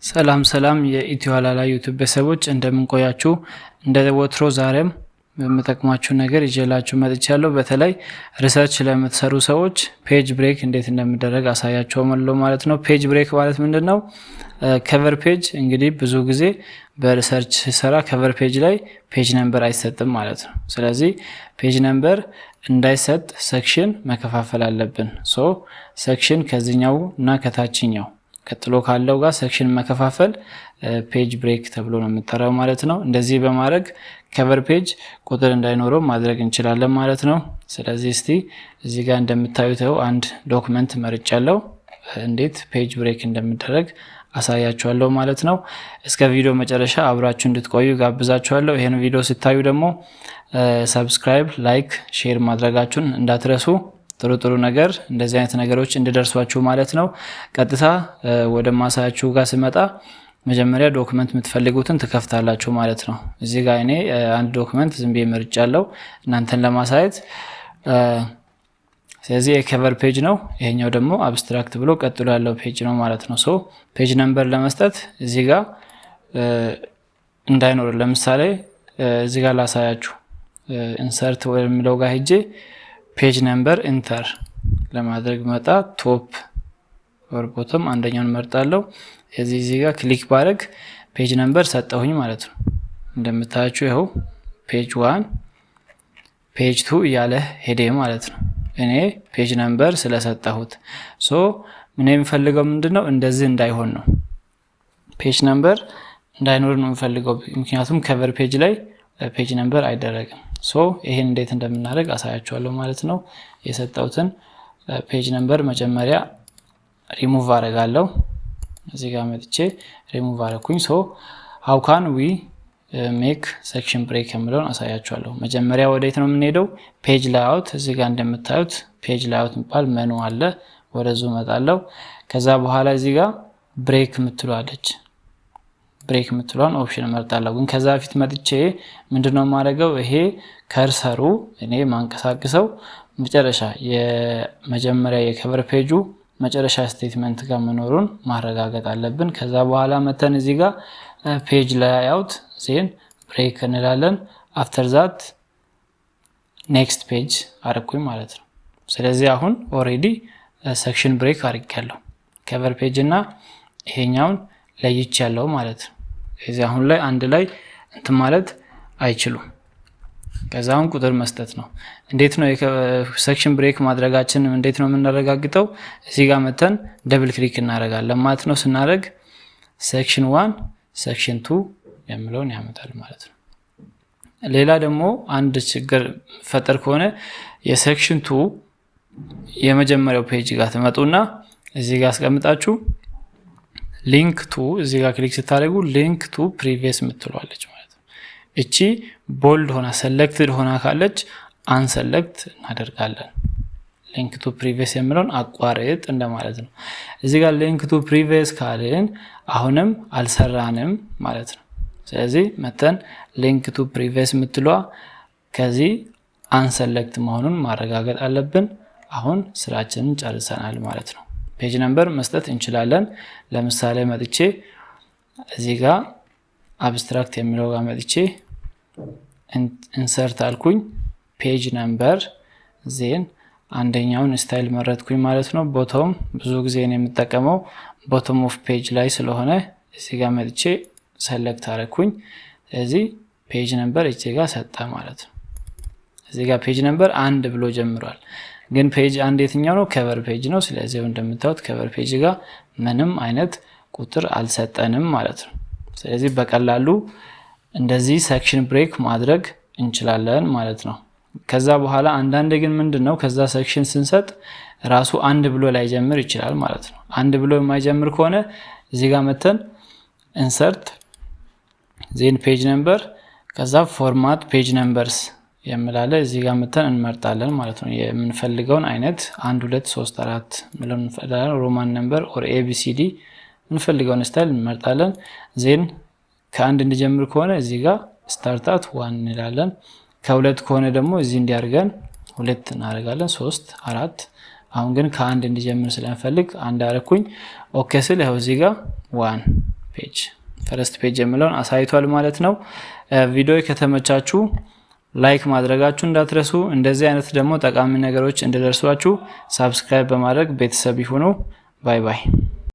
ሰላም የኢትዮ ሃላላ ዩቲዩብ ቤተሰቦች እንደምን ቆያችሁ? እንደ ወትሮ ዛሬም በመጠቅማችሁ ነገር ይዤላችሁ መጥቻለሁ። በተለይ ሪሰርች ለምትሰሩ ሰዎች ፔጅ ብሬክ እንዴት እንደሚደረግ አሳያችኋለሁ ማለት ነው። ፔጅ ብሬክ ማለት ምንድነው? ከቨር ፔጅ እንግዲህ ብዙ ጊዜ በሪሰርች ሲሰራ ከቨር ፔጅ ላይ ፔጅ ነምበር አይሰጥም ማለት ነው። ስለዚህ ፔጅ ነምበር እንዳይሰጥ ሴክሽን መከፋፈል አለብን። ሴክሽን ከዚህኛው እና ከታችኛው ቀጥሎ ካለው ጋር ሴክሽን መከፋፈል ፔጅ ብሬክ ተብሎ ነው የሚጠራው ማለት ነው። እንደዚህ በማድረግ ከቨር ፔጅ ቁጥር እንዳይኖረው ማድረግ እንችላለን ማለት ነው። ስለዚህ እስቲ እዚህ ጋር እንደምታዩት አንድ ዶክመንት መርጫለሁ። እንዴት ፔጅ ብሬክ እንደሚደረግ አሳያችኋለሁ ማለት ነው። እስከ ቪዲዮ መጨረሻ አብራችሁ እንድትቆዩ ጋብዛችኋለሁ። ይሄን ቪዲዮ ስታዩ ደግሞ ሰብስክራይብ፣ ላይክ፣ ሼር ማድረጋችሁን እንዳትረሱ። ጥሩ ነገር እንደዚህ አይነት ነገሮች እንዲደርሷችሁ ማለት ነው። ቀጥታ ወደ ማሳያችሁ ጋር ስመጣ መጀመሪያ ዶክመንት የምትፈልጉትን ትከፍታላችሁ ማለት ነው። እዚህ ጋር እኔ አንድ ዶክመንት ዝም ብዬ መርጫለሁ እናንተን ለማሳየት። ስለዚህ የከቨር ፔጅ ነው፣ ይሄኛው ደግሞ አብስትራክት ብሎ ቀጥሎ ያለው ፔጅ ነው ማለት ነው። ፔጅ ነምበር ለመስጠት እዚህ ጋር እንዳይኖር ለምሳሌ እዚህ ጋር ላሳያችሁ። ኢንሰርት ወደሚለው ጋር ሄጄ ፔጅ ነምበር ኢንተር ለማድረግ መጣ ቶፕ ኦር ቦተም አንደኛውን መርጣለሁ። እዚህ ጋር ክሊክ ባረግ ፔጅ ነምበር ሰጠሁኝ ማለት ነው። እንደምታያችሁ ይኸው ፔጅ 1 ፔጅ 2 እያለ ሄደ ማለት ነው። እኔ ፔጅ ነምበር ስለሰጠሁት ምን የሚፈልገው ምንድነው? እንደዚህ እንዳይሆን ነው። ፔጅ ነምበር እንዳይኖር ነው የሚፈልገው፣ ምክንያቱም ከቨር ፔጅ ላይ ፔጅ ነምበር አይደረግም። ይሄን እንዴት እንደምናደርግ አሳያችኋለሁ ማለት ነው። የሰጠውትን ፔጅ ነምበር መጀመሪያ ሪሙቭ አደርጋለሁ። እዚህ ጋር መጥቼ ሪሙቭ አደረኩኝ። how can we make section break የሚለውን አሳያችኋለሁ። መጀመሪያ ወዴት ነው የምንሄደው? ፔጅ ላይአውት። እዚህ ጋር እንደምታዩት ፔጅ ላይአውት የሚባል መኑ አለ። ወደዙ እመጣለሁ። ከዛ በኋላ እዚህ ጋር ብሬክ የምትሏለች ብሬክ የምትሏን ኦፕሽን እመርጣለሁ። ግን ከዛ በፊት መጥቼ ምንድነው የማደርገው? ይሄ ከርሰሩ እኔ ማንቀሳቀሰው መጨረሻ የመጀመሪያ የከቨር ፔጁ መጨረሻ ስቴትመንት ጋር መኖሩን ማረጋገጥ አለብን። ከዛ በኋላ መተን እዚህ ጋር ፔጅ ላይአውት ዜን ብሬክ እንላለን። አፍተር ዛት ኔክስት ፔጅ አረኩኝ ማለት ነው። ስለዚህ አሁን ኦሬዲ ሴክሽን ብሬክ አድርጌያለሁ። ከቨር ፔጅ እና ይሄኛውን ለይቻለሁ ማለት ነው። እዚህ አሁን ላይ አንድ ላይ እንትን ማለት አይችሉም። ከዛውን ቁጥር መስጠት ነው። እንዴት ነው ሴክሽን ብሬክ ማድረጋችን እንዴት ነው የምናረጋግጠው? እዚህ ጋር መተን ደብል ክሊክ እናደርጋለን ማለት ነው። ስናደርግ ሴክሽን 1 ሴክሽን 2 የሚለውን ያመጣል ማለት ነው። ሌላ ደግሞ አንድ ችግር ፈጠር ከሆነ የሴክሽን 2 የመጀመሪያው ፔጅ ጋር ተመጡና እዚህ ጋር አስቀምጣችሁ ሊንክ ቱ እዚህ ጋር ክሊክ ስታደርጉ ሊንክ ቱ ፕሪቪየስ የምትሏለች ማለት ነው። እቺ ቦልድ ሆና ሰሌክትድ ሆና ካለች አንሰሌክት እናደርጋለን። ሊንክ ቱ ፕሪቪየስ የሚለውን አቋርጥ እንደማለት ነው። እዚህ ጋር ሊንክ ቱ ፕሪቪየስ ካልን አሁንም አልሰራንም ማለት ነው። ስለዚህ መተን ሊንክ ቱ ፕሪቪየስ የምትሏ ከዚህ አንሰሌክት መሆኑን ማረጋገጥ አለብን። አሁን ስራችንን ጨርሰናል ማለት ነው። ፔጅ ነምበር መስጠት እንችላለን። ለምሳሌ መጥቼ እዚህ ጋር አብስትራክት የሚለው ጋር መጥቼ ኢንሰርት አልኩኝ ፔጅ ነምበር ዜን አንደኛውን ስታይል መረጥኩኝ ማለት ነው። ቦቶም ብዙ ጊዜ ነው የምጠቀመው ቦቶም ኦፍ ፔጅ ላይ ስለሆነ እዚህ ጋር መጥቼ ሰሌክት አረኩኝ። ስለዚህ ፔጅ ነምበር እዚህ ጋር ሰጠ ማለት ነው። እዚህ ጋር ፔጅ ነምበር 1 ብሎ ጀምሯል። ግን ፔጅ አንድ የትኛው ነው? ከቨር ፔጅ ነው። ስለዚህ እንደምታዩት ከቨር ፔጅ ጋር ምንም አይነት ቁጥር አልሰጠንም ማለት ነው። ስለዚህ በቀላሉ እንደዚህ ሴክሽን ብሬክ ማድረግ እንችላለን ማለት ነው። ከዛ በኋላ አንዳንድ ግን ምንድነው ከዛ ሴክሽን ስንሰጥ ራሱ 1 ብሎ ላይ ጀምር ይችላል ማለት ነው። 1 ብሎ የማይጀምር ከሆነ እዚህ ጋር መተን ኢንሰርት ዜን ፔጅ ነምበር ከዛ ፎርማት ፔጅ ነምበርስ የምላለ እዚህ ጋር መተን እንመርጣለን ማለት ነው። የምንፈልገውን አይነት 1 2 3 4 ምለን እንፈልጋለን። ሮማን ነምበር ኦር ኤቢሲዲ እንፈልገውን ስታይል እንመርጣለን። ዜን ከአንድ እንዲጀምር ከሆነ እዚህ ጋር ስታርት አት 1 እንላለን። ከሁለት ከሆነ ደግሞ እዚህ እንዲያርገን 2 እናደርጋለን። 3 4 አሁን ግን ከአንድ እንዲጀምር ስለምፈልግ አንድ አረኩኝ። ኦኬ ስል ይኸው እዚህ ጋር 1 ፔጅ ፈርስት ፔጅ የሚለውን አሳይቷል ማለት ነው። ቪዲዮ ከተመቻችሁ ላይክ ማድረጋችሁ እንዳትረሱ። እንደዚህ አይነት ደግሞ ጠቃሚ ነገሮች እንዲደርሷችሁ ሳብስክራይብ በማድረግ ቤተሰብ ይሁኑ። ባይ ባይ።